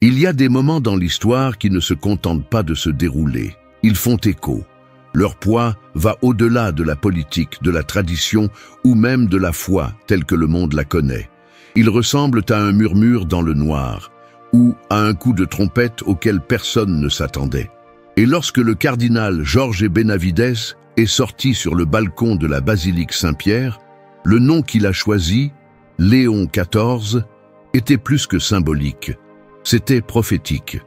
Il y a des moments dans l'histoire qui ne se contentent pas de se dérouler. Ils font écho. Leur poids va au-delà de la politique, de la tradition ou même de la foi telle que le monde la connaît. Ils ressemblent à un murmure dans le noir ou à un coup de trompette auquel personne ne s'attendait. Et lorsque le cardinal Jorge Benavides est sorti sur le balcon de la basilique Saint-Pierre, le nom qu'il a choisi, Léon XIV, était plus que symbolique. C'était prophétique.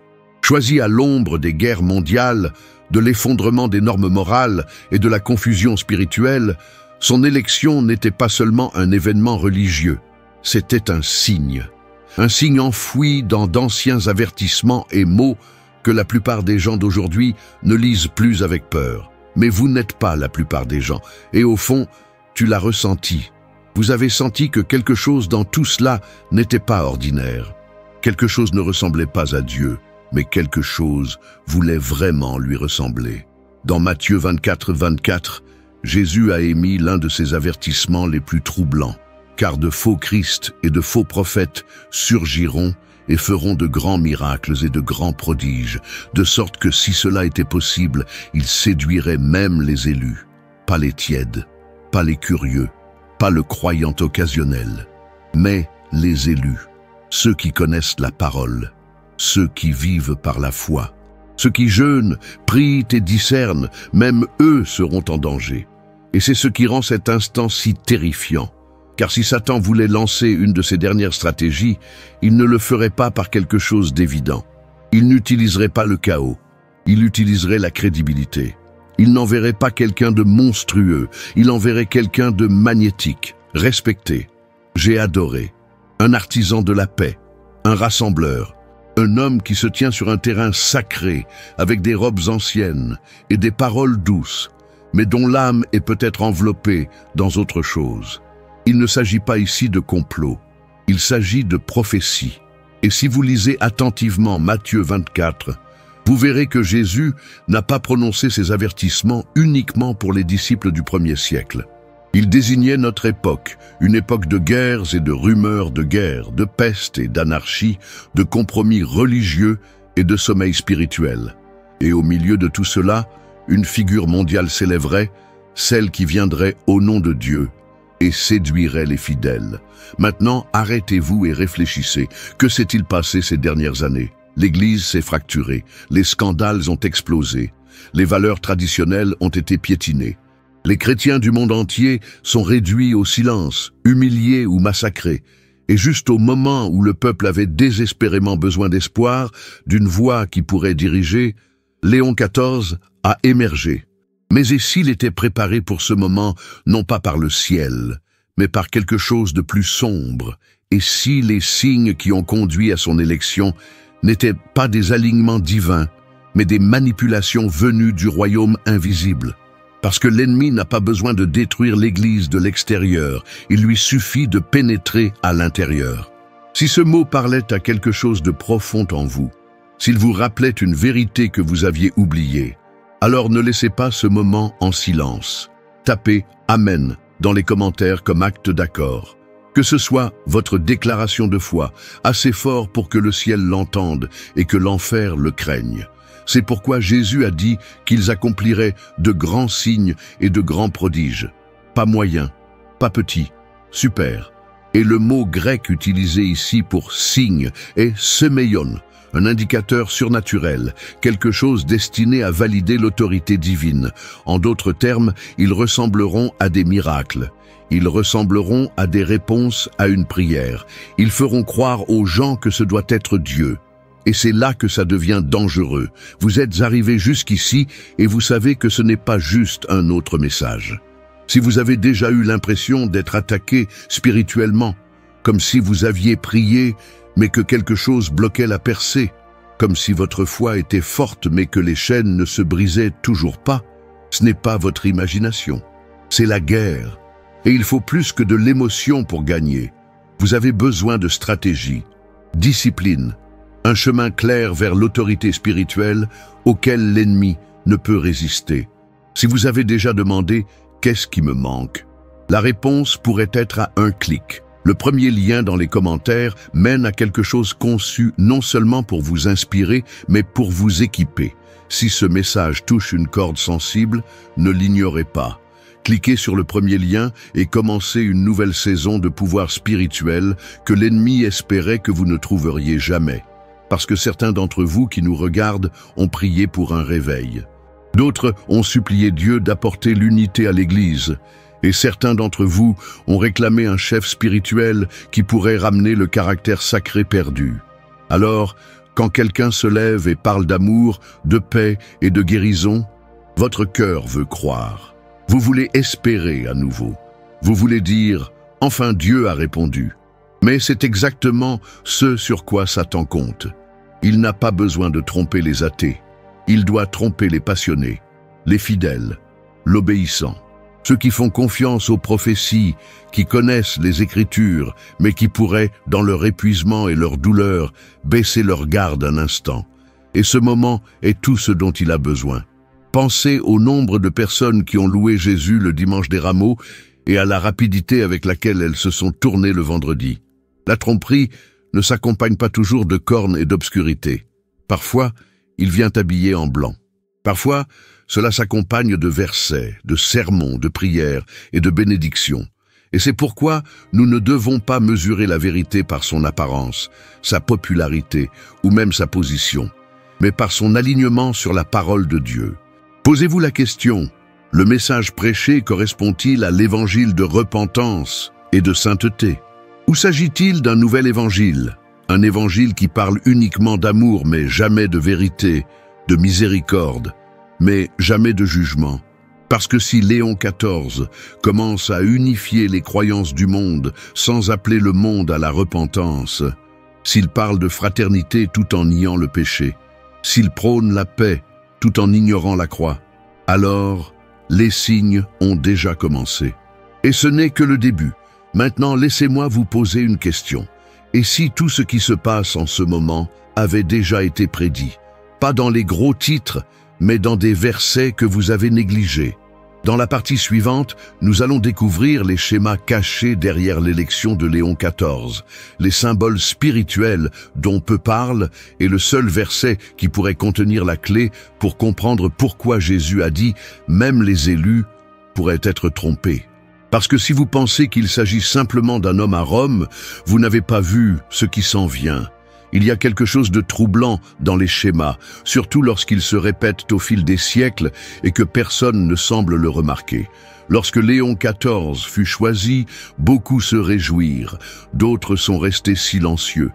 Choisi à l'ombre des guerres mondiales, de l'effondrement des normes morales et de la confusion spirituelle, son élection n'était pas seulement un événement religieux, c'était un signe enfoui dans d'anciens avertissements et mots que la plupart des gens d'aujourd'hui ne lisent plus avec peur. Mais vous n'êtes pas la plupart des gens, et au fond, tu l'as ressenti. Vous avez senti que quelque chose dans tout cela n'était pas ordinaire. Quelque chose ne ressemblait pas à Dieu, mais quelque chose voulait vraiment lui ressembler. Dans Matthieu 24, 24, Jésus a émis l'un de ses avertissements les plus troublants. Car de faux Christ et de faux prophètes surgiront et feront de grands miracles et de grands prodiges, de sorte que si cela était possible, ils séduiraient même les élus. Pas les tièdes, pas les curieux, pas le croyant occasionnel, mais les élus. Ceux qui connaissent la parole, ceux qui vivent par la foi, ceux qui jeûnent, prient et discernent, même eux seront en danger. Et c'est ce qui rend cet instant si terrifiant. Car si Satan voulait lancer une de ses dernières stratégies, il ne le ferait pas par quelque chose d'évident. Il n'utiliserait pas le chaos, il utiliserait la crédibilité. Il n'enverrait pas quelqu'un de monstrueux, il enverrait quelqu'un de magnétique, respecté. J'ai adoré. Un artisan de la paix, un rassembleur, un homme qui se tient sur un terrain sacré, avec des robes anciennes et des paroles douces, mais dont l'âme est peut-être enveloppée dans autre chose. Il ne s'agit pas ici de complot, il s'agit de prophétie. Et si vous lisez attentivement Matthieu 24, vous verrez que Jésus n'a pas prononcé ces avertissements uniquement pour les disciples du premier siècle. Il désignait notre époque, une époque de guerres et de rumeurs de guerre, de peste et d'anarchie, de compromis religieux et de sommeil spirituel. Et au milieu de tout cela, une figure mondiale s'élèverait, celle qui viendrait au nom de Dieu et séduirait les fidèles. Maintenant, arrêtez-vous et réfléchissez. Que s'est-il passé ces dernières années? L'Église s'est fracturée, les scandales ont explosé, les valeurs traditionnelles ont été piétinées. Les chrétiens du monde entier sont réduits au silence, humiliés ou massacrés. Et juste au moment où le peuple avait désespérément besoin d'espoir, d'une voix qui pourrait diriger, Léon XIV a émergé. Mais et s'il était préparé pour ce moment, non pas par le ciel, mais par quelque chose de plus sombre? Et si les signes qui ont conduit à son élection n'étaient pas des alignements divins, mais des manipulations venues du royaume invisible? Parce que l'ennemi n'a pas besoin de détruire l'Église de l'extérieur, il lui suffit de pénétrer à l'intérieur. Si ce mot parlait à quelque chose de profond en vous, s'il vous rappelait une vérité que vous aviez oubliée, alors ne laissez pas ce moment en silence. Tapez « Amen » dans les commentaires comme acte d'accord. Que ce soit votre déclaration de foi, assez fort pour que le ciel l'entende et que l'enfer le craigne. C'est pourquoi Jésus a dit qu'ils accompliraient de grands signes et de grands prodiges. Pas moyen, pas petit, super. Et le mot grec utilisé ici pour signe est semeion, un indicateur surnaturel, quelque chose destiné à valider l'autorité divine. En d'autres termes, ils ressembleront à des miracles. Ils ressembleront à des réponses à une prière. Ils feront croire aux gens que ce doit être Dieu. Et c'est là que ça devient dangereux. Vous êtes arrivés jusqu'ici et vous savez que ce n'est pas juste un autre message. Si vous avez déjà eu l'impression d'être attaqué spirituellement, comme si vous aviez prié, mais que quelque chose bloquait la percée, comme si votre foi était forte mais que les chaînes ne se brisaient toujours pas, ce n'est pas votre imagination. C'est la guerre. Et il faut plus que de l'émotion pour gagner. Vous avez besoin de stratégie, discipline, un chemin clair vers l'autorité spirituelle auquel l'ennemi ne peut résister. Si vous avez déjà demandé « Qu'est-ce qui me manque ?», la réponse pourrait être à un clic. Le premier lien dans les commentaires mène à quelque chose conçu non seulement pour vous inspirer, mais pour vous équiper. Si ce message touche une corde sensible, ne l'ignorez pas. Cliquez sur le premier lien et commencez une nouvelle saison de pouvoir spirituel que l'ennemi espérait que vous ne trouveriez jamais. Parce que certains d'entre vous qui nous regardent ont prié pour un réveil. D'autres ont supplié Dieu d'apporter l'unité à l'Église. Et certains d'entre vous ont réclamé un chef spirituel qui pourrait ramener le caractère sacré perdu. Alors, quand quelqu'un se lève et parle d'amour, de paix et de guérison, votre cœur veut croire. Vous voulez espérer à nouveau. Vous voulez dire « Enfin Dieu a répondu ». Mais c'est exactement ce sur quoi Satan compte. Il n'a pas besoin de tromper les athées. Il doit tromper les passionnés, les fidèles, l'obéissant. Ceux qui font confiance aux prophéties, qui connaissent les Écritures, mais qui pourraient, dans leur épuisement et leur douleur, baisser leur garde un instant. Et ce moment est tout ce dont il a besoin. Pensez au nombre de personnes qui ont loué Jésus le dimanche des Rameaux et à la rapidité avec laquelle elles se sont tournées le vendredi. La tromperie ne s'accompagne pas toujours de cornes et d'obscurité. Parfois, il vient habillé en blanc. Parfois, cela s'accompagne de versets, de sermons, de prières et de bénédictions. Et c'est pourquoi nous ne devons pas mesurer la vérité par son apparence, sa popularité ou même sa position, mais par son alignement sur la parole de Dieu. Posez-vous la question, le message prêché correspond-il à l'évangile de repentance et de sainteté? Ou s'agit-il d'un nouvel évangile? Un évangile qui parle uniquement d'amour mais jamais de vérité, de miséricorde, mais jamais de jugement. Parce que si Léon XIV commence à unifier les croyances du monde sans appeler le monde à la repentance, s'il parle de fraternité tout en niant le péché, s'il prône la paix tout en ignorant la croix, alors les signes ont déjà commencé. Et ce n'est que le début. Maintenant, laissez-moi vous poser une question. Et si tout ce qui se passe en ce moment avait déjà été prédit? Pas dans les gros titres, mais dans des versets que vous avez négligés. Dans la partie suivante, nous allons découvrir les schémas cachés derrière l'élection de Léon XIV, les symboles spirituels dont peu parle et le seul verset qui pourrait contenir la clé pour comprendre pourquoi Jésus a dit « même les élus pourraient être trompés ». Parce que si vous pensez qu'il s'agit simplement d'un homme à Rome, vous n'avez pas vu ce qui s'en vient. Il y a quelque chose de troublant dans les schémas, surtout lorsqu'ils se répètent au fil des siècles et que personne ne semble le remarquer. Lorsque Léon XIV fut choisi, beaucoup se réjouirent, d'autres sont restés silencieux.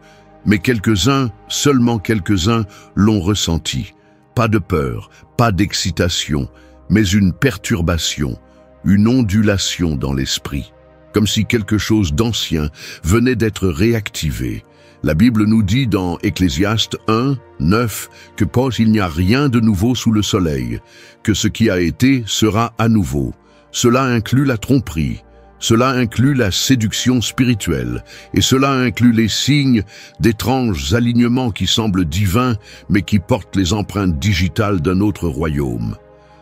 Mais quelques-uns, seulement quelques-uns, l'ont ressenti. Pas de peur, pas d'excitation, mais une perturbation, une ondulation dans l'esprit, comme si quelque chose d'ancien venait d'être réactivé. La Bible nous dit dans Ecclésiaste 1, 9 que il n'y a rien de nouveau sous le soleil, que ce qui a été sera à nouveau. Cela inclut la tromperie, cela inclut la séduction spirituelle, et cela inclut les signes d'étranges alignements qui semblent divins, mais qui portent les empreintes digitales d'un autre royaume.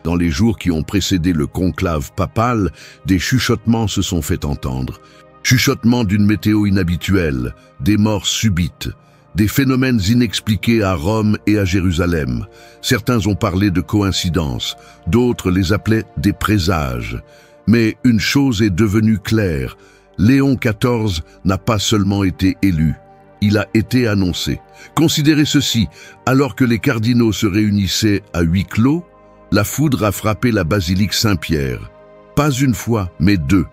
Dans les jours qui ont précédé le conclave papal, des chuchotements se sont fait entendre. Chuchotements d'une météo inhabituelle, des morts subites, des phénomènes inexpliqués à Rome et à Jérusalem. Certains ont parlé de coïncidences, d'autres les appelaient des présages. Mais une chose est devenue claire, Léon XIV n'a pas seulement été élu, il a été annoncé. Considérez ceci, alors que les cardinaux se réunissaient à huis clos, la foudre a frappé la basilique Saint-Pierre. Pas une fois, mais deux.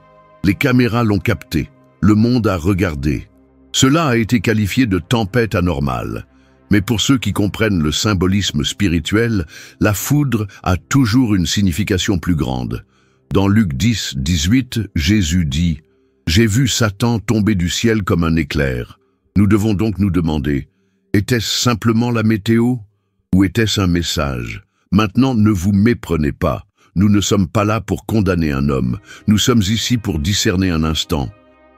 Les caméras l'ont capté, le monde a regardé. Cela a été qualifié de tempête anormale. Mais pour ceux qui comprennent le symbolisme spirituel, la foudre a toujours une signification plus grande. Dans Luc 10, 18, Jésus dit « J'ai vu Satan tomber du ciel comme un éclair ». Nous devons donc nous demander, était-ce simplement la météo ou était-ce un message? Maintenant, ne vous méprenez pas. Nous ne sommes pas là pour condamner un homme. Nous sommes ici pour discerner un instant.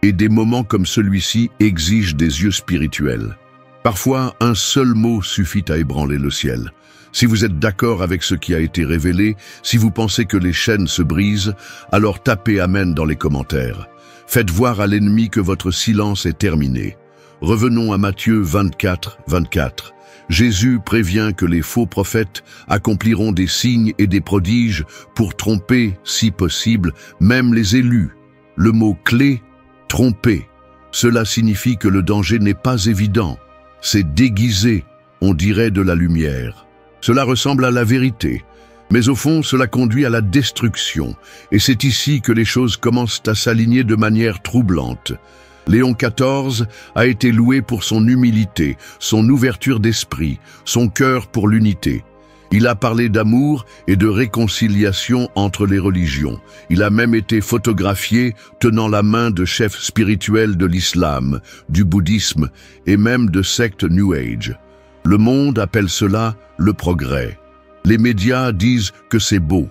Et des moments comme celui-ci exigent des yeux spirituels. Parfois, un seul mot suffit à ébranler le ciel. Si vous êtes d'accord avec ce qui a été révélé, si vous pensez que les chaînes se brisent, alors tapez Amen dans les commentaires. Faites voir à l'ennemi que votre silence est terminé. Revenons à Matthieu 24, 24. Jésus prévient que les faux prophètes accompliront des signes et des prodiges pour tromper, si possible, même les élus. Le mot clé, tromper. Cela signifie que le danger n'est pas évident. C'est déguisé, on dirait de la lumière. Cela ressemble à la vérité. Mais au fond, cela conduit à la destruction. Et c'est ici que les choses commencent à s'aligner de manière troublante. Léon XIV a été loué pour son humilité, son ouverture d'esprit, son cœur pour l'unité. Il a parlé d'amour et de réconciliation entre les religions. Il a même été photographié tenant la main de chefs spirituels de l'islam, du bouddhisme et même de sectes New Age. Le monde appelle cela le progrès. Les médias disent que c'est beau.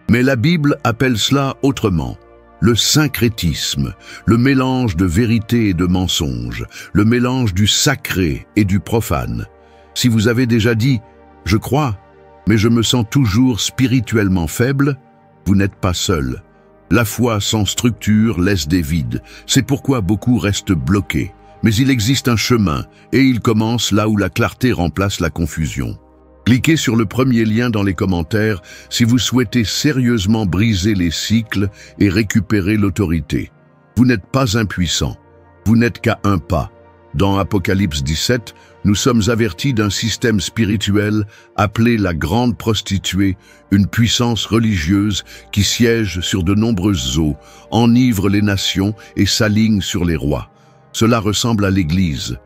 Mais la Bible appelle cela autrement. Le syncrétisme, le mélange de vérité et de mensonge, le mélange du sacré et du profane. Si vous avez déjà dit « je crois », mais je me sens toujours spirituellement faible, vous n'êtes pas seul. La foi sans structure laisse des vides. C'est pourquoi beaucoup restent bloqués. Mais il existe un chemin, et il commence là où la clarté remplace la confusion. Cliquez sur le premier lien dans les commentaires si vous souhaitez sérieusement briser les cycles et récupérer l'autorité. Vous n'êtes pas impuissant, vous n'êtes qu'à un pas. Dans Apocalypse 17, nous sommes avertis d'un système spirituel appelé la grande prostituée, une puissance religieuse qui siège sur de nombreuses eaux, enivre les nations et s'aligne sur les rois. Cela ressemble à l'Église,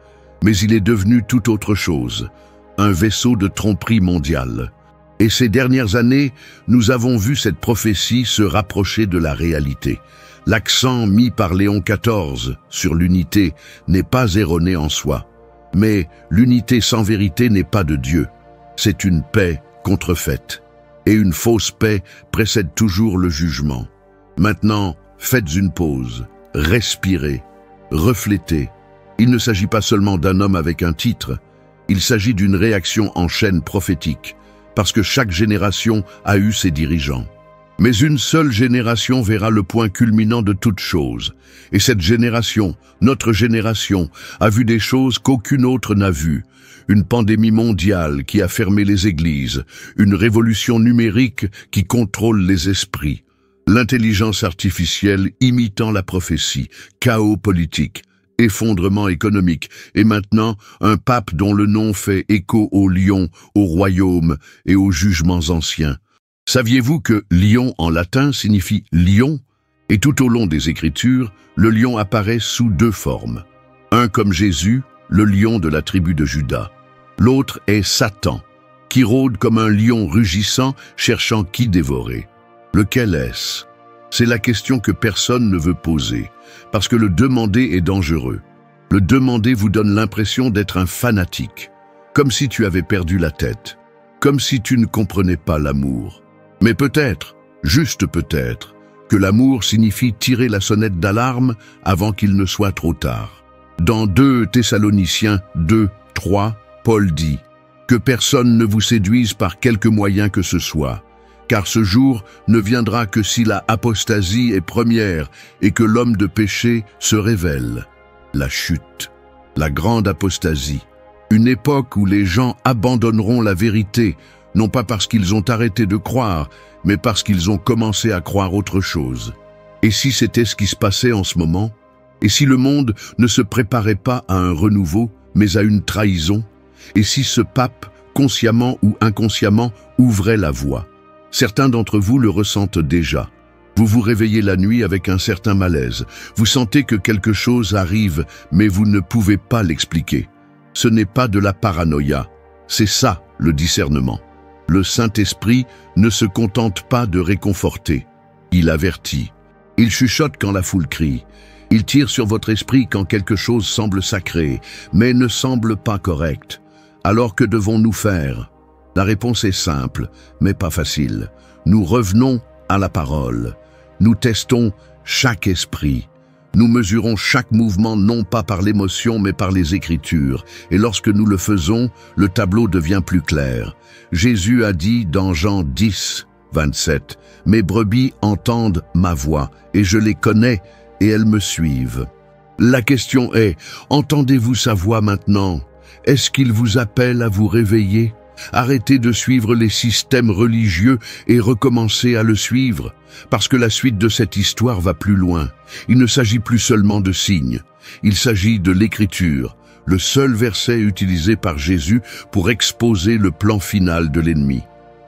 mais il est devenu tout autre chose. Un vaisseau de tromperie mondiale. Et ces dernières années, nous avons vu cette prophétie se rapprocher de la réalité. L'accent mis par Léon XIV sur l'unité n'est pas erroné en soi. Mais l'unité sans vérité n'est pas de Dieu. C'est une paix contrefaite. Et une fausse paix précède toujours le jugement. Maintenant, faites une pause, respirez, reflétez. Il ne s'agit pas seulement d'un homme avec un titre. Il s'agit d'une réaction en chaîne prophétique, parce que chaque génération a eu ses dirigeants. Mais une seule génération verra le point culminant de toute chose. Et cette génération, notre génération, a vu des choses qu'aucune autre n'a vues. Une pandémie mondiale qui a fermé les églises, une révolution numérique qui contrôle les esprits, l'intelligence artificielle imitant la prophétie, chaos politique, effondrement économique, et maintenant un pape dont le nom fait écho au lion, au royaume et aux jugements anciens. Saviez-vous que lion en latin signifie lion? Et tout au long des Écritures, le lion apparaît sous deux formes. Un comme Jésus, le lion de la tribu de Juda. L'autre est Satan, qui rôde comme un lion rugissant cherchant qui dévorer. Lequel est-ce? C'est la question que personne ne veut poser, parce que le demander est dangereux. Le demander vous donne l'impression d'être un fanatique, comme si tu avais perdu la tête, comme si tu ne comprenais pas l'amour. Mais peut-être, juste peut-être, que l'amour signifie tirer la sonnette d'alarme avant qu'il ne soit trop tard. Dans 2 Thessaloniciens 2, 3, Paul dit « Que personne ne vous séduise par quelque moyen que ce soit. Car ce jour ne viendra que si la apostasie est première et que l'homme de péché se révèle. » La chute, la grande apostasie, une époque où les gens abandonneront la vérité, non pas parce qu'ils ont arrêté de croire, mais parce qu'ils ont commencé à croire autre chose. Et si c'était ce qui se passait en ce moment? Et si le monde ne se préparait pas à un renouveau, mais à une trahison? Et si ce pape, consciemment ou inconsciemment, ouvrait la voie? Certains d'entre vous le ressentent déjà. Vous vous réveillez la nuit avec un certain malaise. Vous sentez que quelque chose arrive, mais vous ne pouvez pas l'expliquer. Ce n'est pas de la paranoïa. C'est ça, le discernement. Le Saint-Esprit ne se contente pas de réconforter. Il avertit. Il chuchote quand la foule crie. Il tire sur votre esprit quand quelque chose semble sacré, mais ne semble pas correct. Alors que devons-nous faire? La réponse est simple, mais pas facile. Nous revenons à la parole. Nous testons chaque esprit. Nous mesurons chaque mouvement non pas par l'émotion mais par les Écritures. Et lorsque nous le faisons, le tableau devient plus clair. Jésus a dit dans Jean 10, 27, « Mes brebis entendent ma voix, et je les connais, et elles me suivent. La question est, entendez-vous sa voix maintenant? Est-ce qu'il vous appelle à vous réveiller? Arrêtez de suivre les systèmes religieux et recommencez à le suivre, parce que la suite de cette histoire va plus loin. Il ne s'agit plus seulement de signes, il s'agit de l'Écriture, le seul verset utilisé par Jésus pour exposer le plan final de l'ennemi.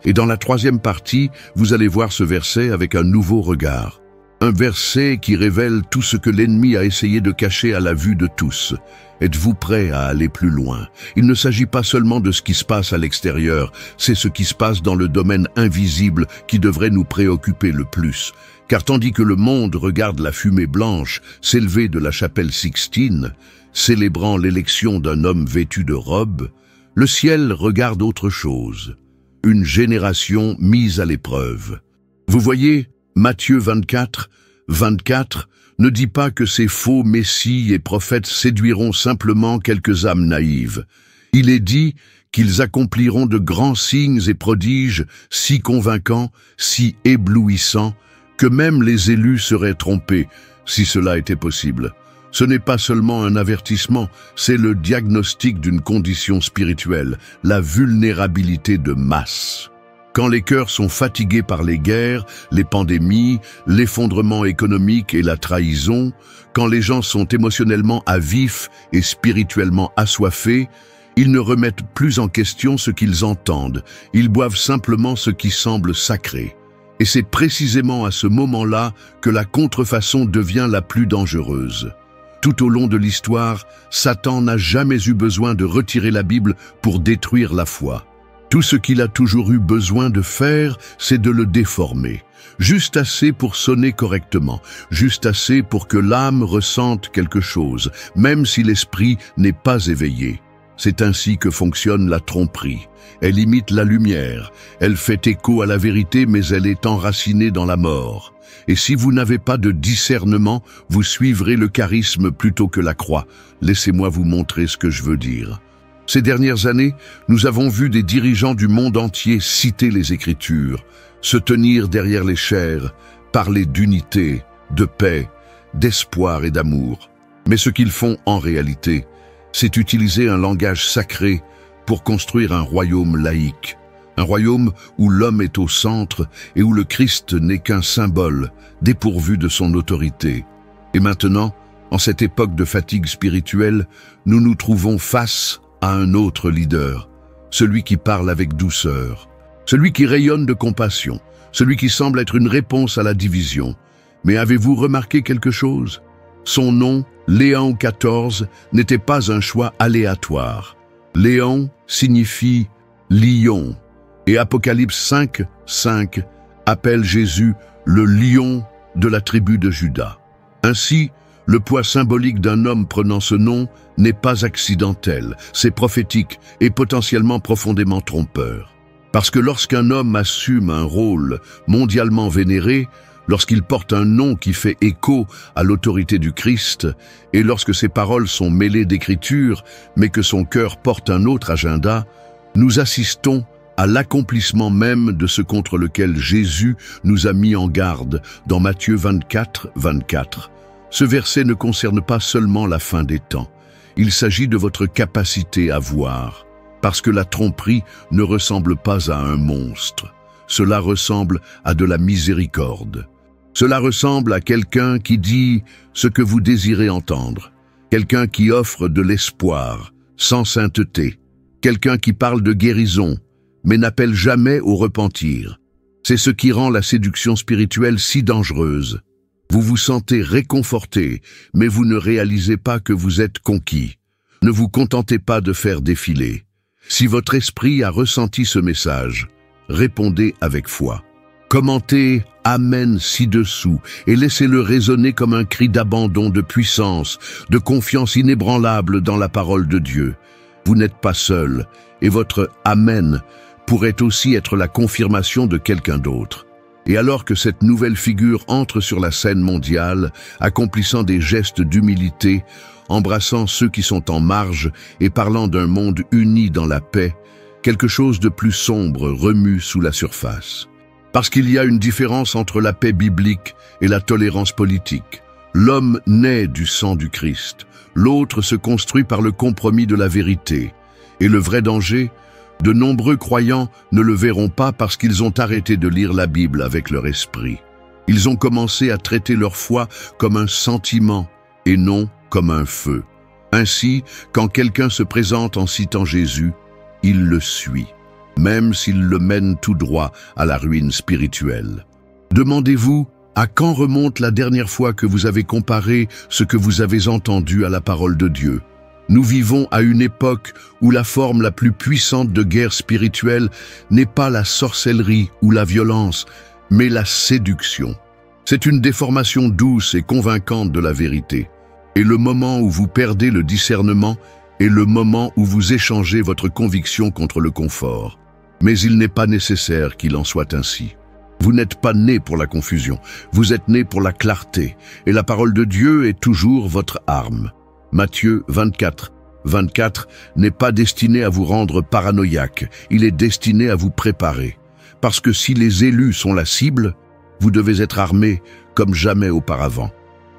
Et dans la troisième partie, vous allez voir ce verset avec un nouveau regard. Un verset qui révèle tout ce que l'ennemi a essayé de cacher à la vue de tous. Êtes-vous prêt à aller plus loin? Il ne s'agit pas seulement de ce qui se passe à l'extérieur, c'est ce qui se passe dans le domaine invisible qui devrait nous préoccuper le plus. Car tandis que le monde regarde la fumée blanche s'élever de la chapelle Sixtine, célébrant l'élection d'un homme vêtu de robe, le ciel regarde autre chose. Une génération mise à l'épreuve. Vous voyez, Matthieu 24 ne dit pas que ces faux messies et prophètes séduiront simplement quelques âmes naïves. Il est dit qu'ils accompliront de grands signes et prodiges si convaincants, si éblouissants, que même les élus seraient trompés, si cela était possible. Ce n'est pas seulement un avertissement, c'est le diagnostic d'une condition spirituelle, la vulnérabilité de masse. Quand les cœurs sont fatigués par les guerres, les pandémies, l'effondrement économique et la trahison, quand les gens sont émotionnellement à vif et spirituellement assoiffés, ils ne remettent plus en question ce qu'ils entendent, ils boivent simplement ce qui semble sacré. Et c'est précisément à ce moment-là que la contrefaçon devient la plus dangereuse. Tout au long de l'histoire, Satan n'a jamais eu besoin de retirer la Bible pour détruire la foi. Tout ce qu'il a toujours eu besoin de faire, c'est de le déformer. Juste assez pour sonner correctement, juste assez pour que l'âme ressente quelque chose, même si l'esprit n'est pas éveillé. C'est ainsi que fonctionne la tromperie. Elle imite la lumière, elle fait écho à la vérité, mais elle est enracinée dans la mort. Et si vous n'avez pas de discernement, vous suivrez le charisme plutôt que la croix. Laissez-moi vous montrer ce que je veux dire. Ces dernières années, nous avons vu des dirigeants du monde entier citer les Écritures, se tenir derrière les chairs, parler d'unité, de paix, d'espoir et d'amour. Mais ce qu'ils font en réalité, c'est utiliser un langage sacré pour construire un royaume laïque. Un royaume où l'homme est au centre et où le Christ n'est qu'un symbole, dépourvu de son autorité. Et maintenant, en cette époque de fatigue spirituelle, nous nous trouvons face à un autre leader, celui qui parle avec douceur, celui qui rayonne de compassion, celui qui semble être une réponse à la division. Mais avez-vous remarqué quelque chose? Son nom, Léon XIV, n'était pas un choix aléatoire. Léon signifie lion, et Apocalypse 5 appelle Jésus le lion de la tribu de Juda. Ainsi, le poids symbolique d'un homme prenant ce nom n'est pas accidentel, c'est prophétique et potentiellement profondément trompeur. Parce que lorsqu'un homme assume un rôle mondialement vénéré, lorsqu'il porte un nom qui fait écho à l'autorité du Christ, et lorsque ses paroles sont mêlées d'écriture, mais que son cœur porte un autre agenda, nous assistons à l'accomplissement même de ce contre lequel Jésus nous a mis en garde dans Matthieu 24. Ce verset ne concerne pas seulement la fin des temps. Il s'agit de votre capacité à voir, parce que la tromperie ne ressemble pas à un monstre. Cela ressemble à de la miséricorde. Cela ressemble à quelqu'un qui dit ce que vous désirez entendre, quelqu'un qui offre de l'espoir, sans sainteté, quelqu'un qui parle de guérison, mais n'appelle jamais au repentir. C'est ce qui rend la séduction spirituelle si dangereuse. Vous vous sentez réconforté, mais vous ne réalisez pas que vous êtes conquis. Ne vous contentez pas de faire défiler. Si votre esprit a ressenti ce message, répondez avec foi. Commentez « Amen » ci-dessous et laissez-le résonner comme un cri d'abandon, de puissance, de confiance inébranlable dans la parole de Dieu. Vous n'êtes pas seul, et votre « Amen » pourrait aussi être la confirmation de quelqu'un d'autre. Et alors que cette nouvelle figure entre sur la scène mondiale, accomplissant des gestes d'humilité, embrassant ceux qui sont en marge et parlant d'un monde uni dans la paix, quelque chose de plus sombre remue sous la surface. Parce qu'il y a une différence entre la paix biblique et la tolérance politique. L'homme naît du sang du Christ, l'autre se construit par le compromis de la vérité. Et le vrai danger, de nombreux croyants ne le verront pas parce qu'ils ont arrêté de lire la Bible avec leur esprit. Ils ont commencé à traiter leur foi comme un sentiment et non comme un feu. Ainsi, quand quelqu'un se présente en citant Jésus, il le suit, même s'il le mène tout droit à la ruine spirituelle. Demandez-vous, à quand remonte la dernière fois que vous avez comparé ce que vous avez entendu à la parole de Dieu? Nous vivons à une époque où la forme la plus puissante de guerre spirituelle n'est pas la sorcellerie ou la violence, mais la séduction. C'est une déformation douce et convaincante de la vérité. Et le moment où vous perdez le discernement est le moment où vous échangez votre conviction contre le confort. Mais il n'est pas nécessaire qu'il en soit ainsi. Vous n'êtes pas né pour la confusion, vous êtes né pour la clarté, et la parole de Dieu est toujours votre arme. Matthieu 24, 24 n'est pas destiné à vous rendre paranoïaque, il est destiné à vous préparer. Parce que si les élus sont la cible, vous devez être armé comme jamais auparavant.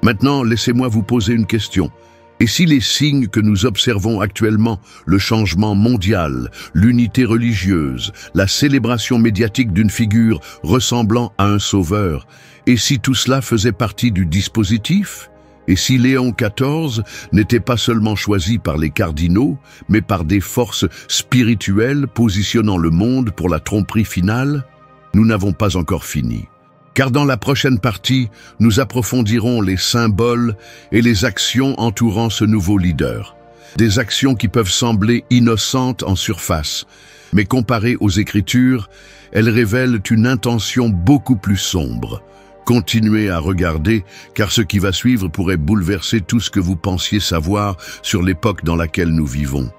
Maintenant, laissez-moi vous poser une question. Et si les signes que nous observons actuellement, le changement mondial, l'unité religieuse, la célébration médiatique d'une figure ressemblant à un sauveur, et si tout cela faisait partie du dispositif? Et si Léon XIV n'était pas seulement choisi par les cardinaux, mais par des forces spirituelles positionnant le monde pour la tromperie finale? Nous n'avons pas encore fini. Car dans la prochaine partie, nous approfondirons les symboles et les actions entourant ce nouveau leader. Des actions qui peuvent sembler innocentes en surface, mais comparées aux Écritures, elles révèlent une intention beaucoup plus sombre. Continuez à regarder, car ce qui va suivre pourrait bouleverser tout ce que vous pensiez savoir sur l'époque dans laquelle nous vivons.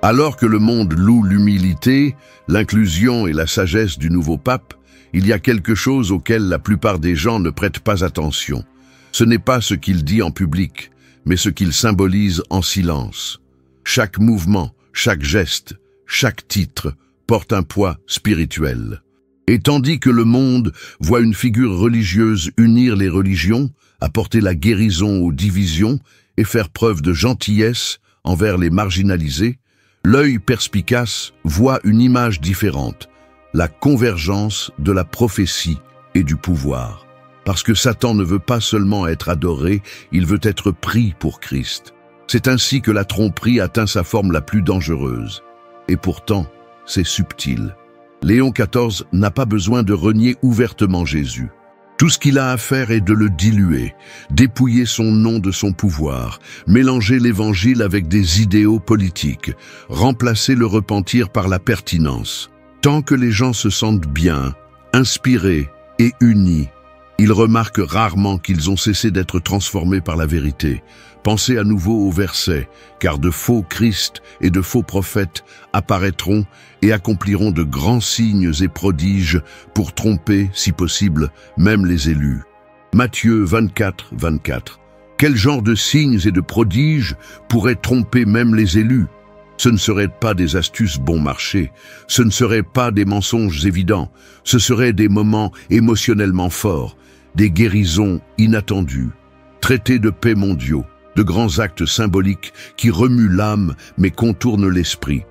Alors que le monde loue l'humilité, l'inclusion et la sagesse du nouveau pape, il y a quelque chose auquel la plupart des gens ne prêtent pas attention. Ce n'est pas ce qu'il dit en public, mais ce qu'il symbolise en silence. Chaque mouvement, chaque geste, chaque titre porte un poids spirituel. Et tandis que le monde voit une figure religieuse unir les religions, apporter la guérison aux divisions et faire preuve de gentillesse envers les marginalisés, l'œil perspicace voit une image différente, la convergence de la prophétie et du pouvoir. Parce que Satan ne veut pas seulement être adoré, il veut être pris pour Christ. C'est ainsi que la tromperie atteint sa forme la plus dangereuse. Et pourtant, c'est subtil. Léon XIV n'a pas besoin de renier ouvertement Jésus. Tout ce qu'il a à faire est de le diluer, dépouiller son nom de son pouvoir, mélanger l'évangile avec des idéaux politiques, remplacer le repentir par la pertinence. Tant que les gens se sentent bien, inspirés et unis, ils remarquent rarement qu'ils ont cessé d'être transformés par la vérité. Pensez à nouveau au verset, car de faux Christ et de faux prophètes apparaîtront et accompliront de grands signes et prodiges pour tromper, si possible, même les élus. Matthieu 24, 24. Quel genre de signes et de prodiges pourraient tromper même les élus? Ce ne seraient pas des astuces bon marché, ce ne seraient pas des mensonges évidents, ce seraient des moments émotionnellement forts, des guérisons inattendues, traités de paix mondiaux, de grands actes symboliques qui remuent l'âme mais contournent l'esprit.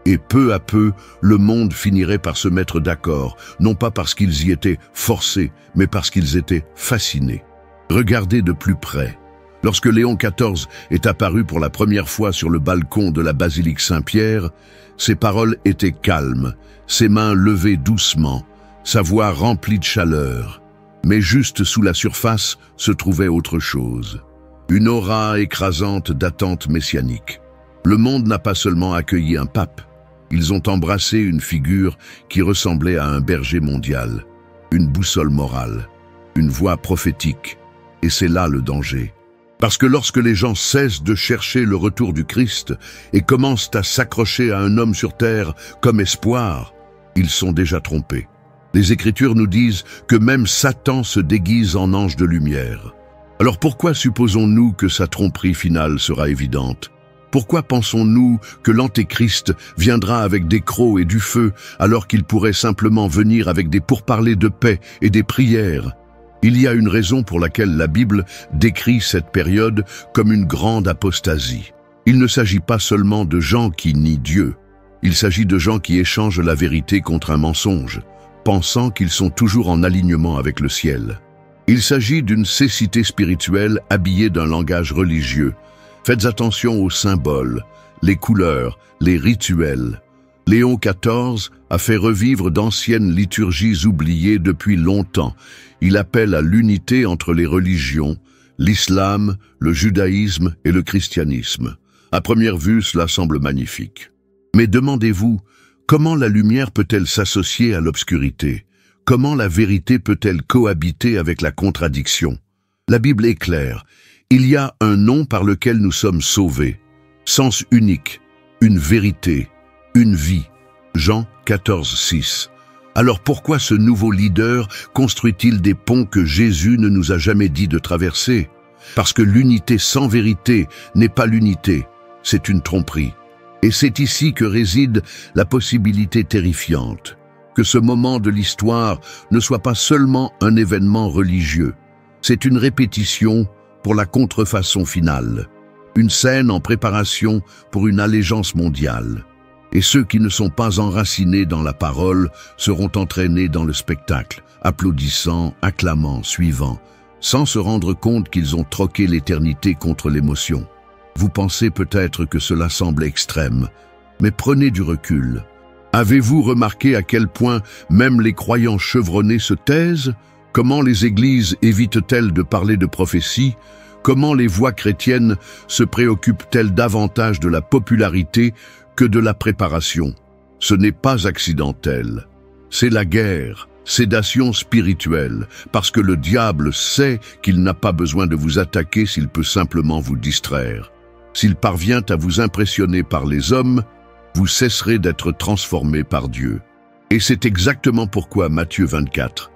Et peu à peu, le monde finirait par se mettre d'accord, non pas parce qu'ils y étaient forcés, mais parce qu'ils étaient fascinés. Regardez de plus près. Lorsque Léon XIV est apparu pour la première fois sur le balcon de la basilique Saint-Pierre, ses paroles étaient calmes, ses mains levées doucement, sa voix remplie de chaleur. Mais juste sous la surface se trouvait autre chose. Une aura écrasante d'attente messianique. Le monde n'a pas seulement accueilli un pape, ils ont embrassé une figure qui ressemblait à un berger mondial, une boussole morale, une voix prophétique. Et c'est là le danger. Parce que lorsque les gens cessent de chercher le retour du Christ et commencent à s'accrocher à un homme sur terre comme espoir, ils sont déjà trompés. Les Écritures nous disent que même Satan se déguise en ange de lumière. Alors pourquoi supposons-nous que sa tromperie finale sera évidente? Pourquoi pensons-nous que l'Antéchrist viendra avec des crocs et du feu alors qu'il pourrait simplement venir avec des pourparlers de paix et des prières? Il y a une raison pour laquelle la Bible décrit cette période comme une grande apostasie. Il ne s'agit pas seulement de gens qui nient Dieu. Il s'agit de gens qui échangent la vérité contre un mensonge, pensant qu'ils sont toujours en alignement avec le ciel. Il s'agit d'une cécité spirituelle habillée d'un langage religieux. Faites attention aux symboles, les couleurs, les rituels. Léon XIV a fait revivre d'anciennes liturgies oubliées depuis longtemps. Il appelle à l'unité entre les religions, l'islam, le judaïsme et le christianisme. À première vue, cela semble magnifique. Mais demandez-vous, comment la lumière peut-elle s'associer à l'obscurité? Comment la vérité peut-elle cohabiter avec la contradiction? La Bible est claire. Il y a un nom par lequel nous sommes sauvés. Sens unique, une vérité, une vie. Jean 14, 6. Alors pourquoi ce nouveau leader construit-il des ponts que Jésus ne nous a jamais dit de traverser? Parce que l'unité sans vérité n'est pas l'unité, c'est une tromperie. Et c'est ici que réside la possibilité terrifiante, que ce moment de l'histoire ne soit pas seulement un événement religieux. C'est une répétition pour la contrefaçon finale, une scène en préparation pour une allégeance mondiale. Et ceux qui ne sont pas enracinés dans la parole seront entraînés dans le spectacle, applaudissant, acclamant, suivant, sans se rendre compte qu'ils ont troqué l'éternité contre l'émotion. Vous pensez peut-être que cela semble extrême, mais prenez du recul. Avez-vous remarqué à quel point même les croyants chevronnés se taisent? Comment les églises évitent-elles de parler de prophétie? Comment les voix chrétiennes se préoccupent-elles davantage de la popularité que de la préparation? Ce n'est pas accidentel. C'est la guerre, sédation spirituelle, parce que le diable sait qu'il n'a pas besoin de vous attaquer s'il peut simplement vous distraire. S'il parvient à vous impressionner par les hommes, vous cesserez d'être transformé par Dieu. Et c'est exactement pourquoi Matthieu 24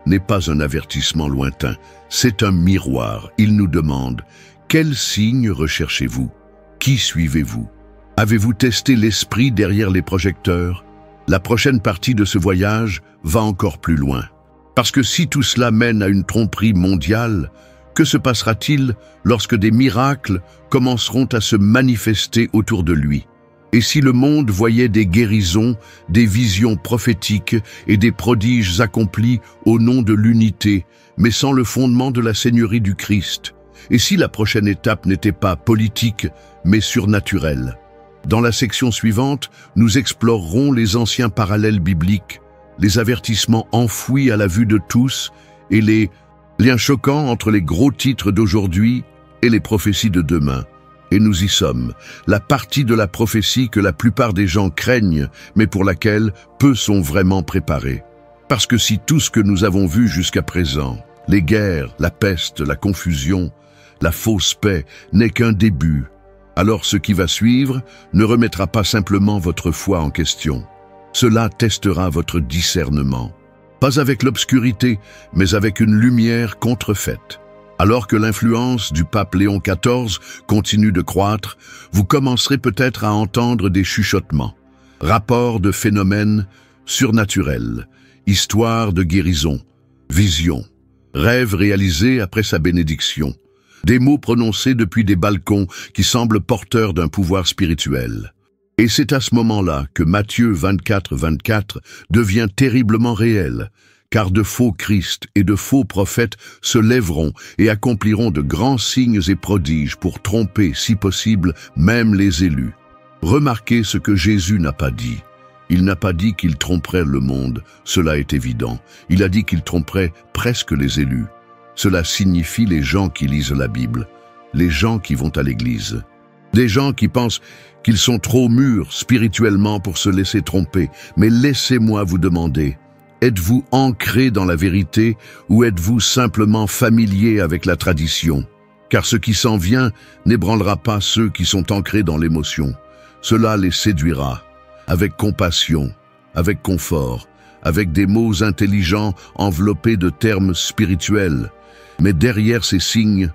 n'est pas un avertissement lointain, c'est un miroir. Il nous demande, quel signe recherchez-vous? Qui suivez-vous? Avez-vous testé l'esprit derrière les projecteurs? La prochaine partie de ce voyage va encore plus loin. Parce que si tout cela mène à une tromperie mondiale, que se passera-t-il lorsque des miracles commenceront à se manifester autour de lui? Et si le monde voyait des guérisons, des visions prophétiques et des prodiges accomplis au nom de l'unité, mais sans le fondement de la Seigneurie du Christ? Et si la prochaine étape n'était pas politique, mais surnaturelle? Dans la section suivante, nous explorerons les anciens parallèles bibliques, les avertissements enfouis à la vue de tous et les liens choquants entre les gros titres d'aujourd'hui et les prophéties de demain. Et nous y sommes, la partie de la prophétie que la plupart des gens craignent, mais pour laquelle peu sont vraiment préparés. Parce que si tout ce que nous avons vu jusqu'à présent, les guerres, la peste, la confusion, la fausse paix, n'est qu'un début, alors ce qui va suivre ne remettra pas simplement votre foi en question. Cela testera votre discernement. Pas avec l'obscurité, mais avec une lumière contrefaite. Alors que l'influence du pape Léon XIV continue de croître, vous commencerez peut-être à entendre des chuchotements, rapports de phénomènes surnaturels, histoires de guérison, visions, rêves réalisés après sa bénédiction, des mots prononcés depuis des balcons qui semblent porteurs d'un pouvoir spirituel. Et c'est à ce moment-là que Matthieu 24 devient terriblement réel, car de faux Christ et de faux prophètes se lèveront et accompliront de grands signes et prodiges pour tromper, si possible, même les élus. Remarquez ce que Jésus n'a pas dit. Il n'a pas dit qu'il tromperait le monde, cela est évident. Il a dit qu'il tromperait presque les élus. Cela signifie les gens qui lisent la Bible, les gens qui vont à l'église. Des gens qui pensent qu'ils sont trop mûrs spirituellement pour se laisser tromper. Mais laissez-moi vous demander, êtes-vous ancré dans la vérité ou êtes-vous simplement familier avec la tradition? Car ce qui s'en vient n'ébranlera pas ceux qui sont ancrés dans l'émotion. Cela les séduira, avec compassion, avec confort, avec des mots intelligents enveloppés de termes spirituels. Mais derrière ces signes,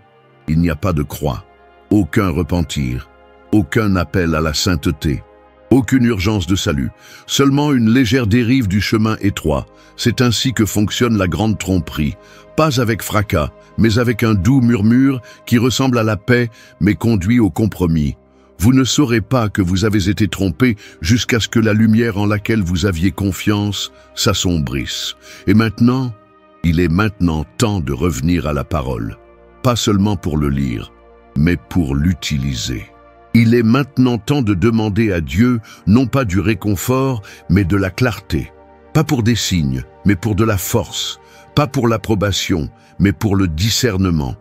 il n'y a pas de croix, aucun repentir, aucun appel à la sainteté. Aucune urgence de salut, seulement une légère dérive du chemin étroit. C'est ainsi que fonctionne la grande tromperie. Pas avec fracas, mais avec un doux murmure qui ressemble à la paix, mais conduit au compromis. Vous ne saurez pas que vous avez été trompé jusqu'à ce que la lumière en laquelle vous aviez confiance s'assombrisse. Et maintenant, il est maintenant temps de revenir à la parole. Pas seulement pour le lire, mais pour l'utiliser. Il est maintenant temps de demander à Dieu non pas du réconfort, mais de la clarté. Pas pour des signes, mais pour de la force. Pas pour l'approbation, mais pour le discernement.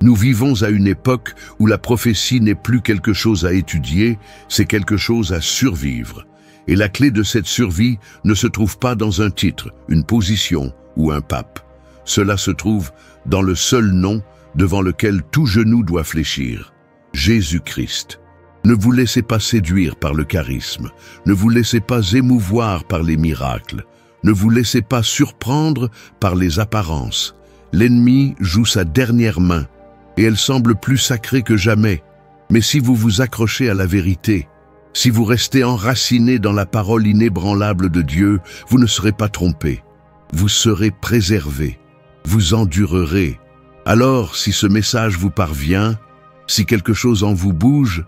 Nous vivons à une époque où la prophétie n'est plus quelque chose à étudier, c'est quelque chose à survivre. Et la clé de cette survie ne se trouve pas dans un titre, une position ou un pape. Cela se trouve dans le seul nom devant lequel tout genou doit fléchir, Jésus-Christ. Ne vous laissez pas séduire par le charisme, ne vous laissez pas émouvoir par les miracles, ne vous laissez pas surprendre par les apparences. L'ennemi joue sa dernière main, et elle semble plus sacrée que jamais. Mais si vous vous accrochez à la vérité, si vous restez enraciné dans la parole inébranlable de Dieu, vous ne serez pas trompé. Vous serez préservé, vous endurerez. Alors, si ce message vous parvient, si quelque chose en vous bouge,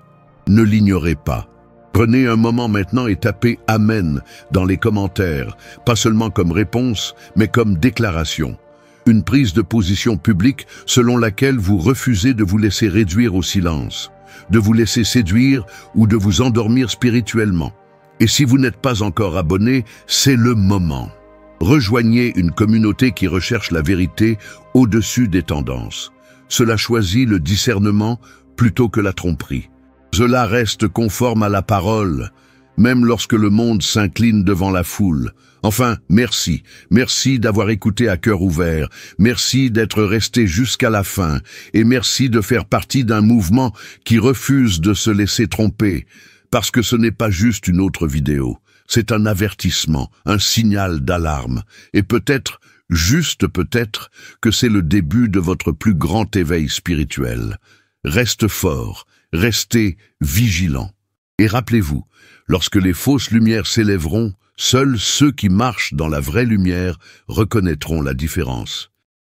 ne l'ignorez pas. Prenez un moment maintenant et tapez « Amen » dans les commentaires, pas seulement comme réponse, mais comme déclaration. Une prise de position publique selon laquelle vous refusez de vous laisser réduire au silence, de vous laisser séduire ou de vous endormir spirituellement. Et si vous n'êtes pas encore abonné, c'est le moment. Rejoignez une communauté qui recherche la vérité au-dessus des tendances. Cela choisit le discernement plutôt que la tromperie. Cela reste conforme à la parole, même lorsque le monde s'incline devant la foule. Enfin, merci. Merci d'avoir écouté à cœur ouvert. Merci d'être resté jusqu'à la fin. Et merci de faire partie d'un mouvement qui refuse de se laisser tromper. Parce que ce n'est pas juste une autre vidéo. C'est un avertissement, un signal d'alarme. Et peut-être, juste peut-être, que c'est le début de votre plus grand éveil spirituel. Reste fort. Restez vigilants. Et rappelez-vous, lorsque les fausses lumières s'élèveront, seuls ceux qui marchent dans la vraie lumière reconnaîtront la différence.